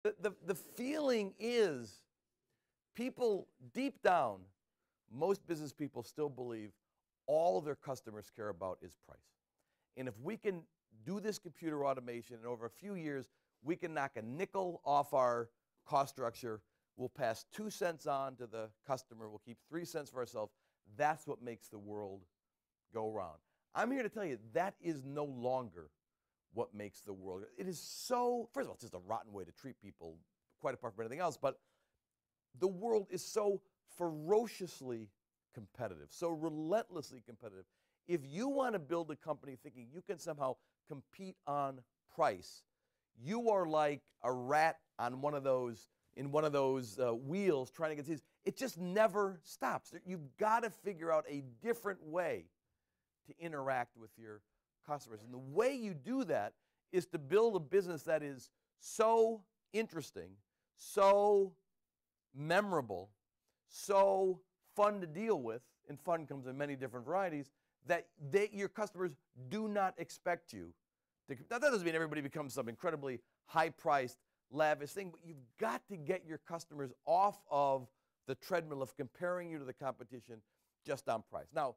The feeling is people deep down, most business people still believe all their customers care about is price. And if we can do this computer automation and over a few years, we can knock a nickel off our cost structure, we'll pass 2 cents on to the customer, we'll keep 3 cents for ourselves. That's what makes the world go round. I'm here to tell you that is no longer what makes the world. It is so, first of all, it's just a rotten way to treat people, quite apart from anything else, but the world is so ferociously competitive, so relentlessly competitive. If you want to build a company thinking you can somehow compete on price, you are like a rat on one of those, wheels trying to get these. It just never stops. You've got to figure out a different way to interact with your customers. And the way you do that is to build a business that is so interesting, so memorable, so fun to deal with, and fun comes in many different varieties, that your customers do not expect you to. Now, that doesn't mean everybody becomes some incredibly high-priced, lavish thing, but you've got to get your customers off of the treadmill of comparing you to the competition just on price. Now,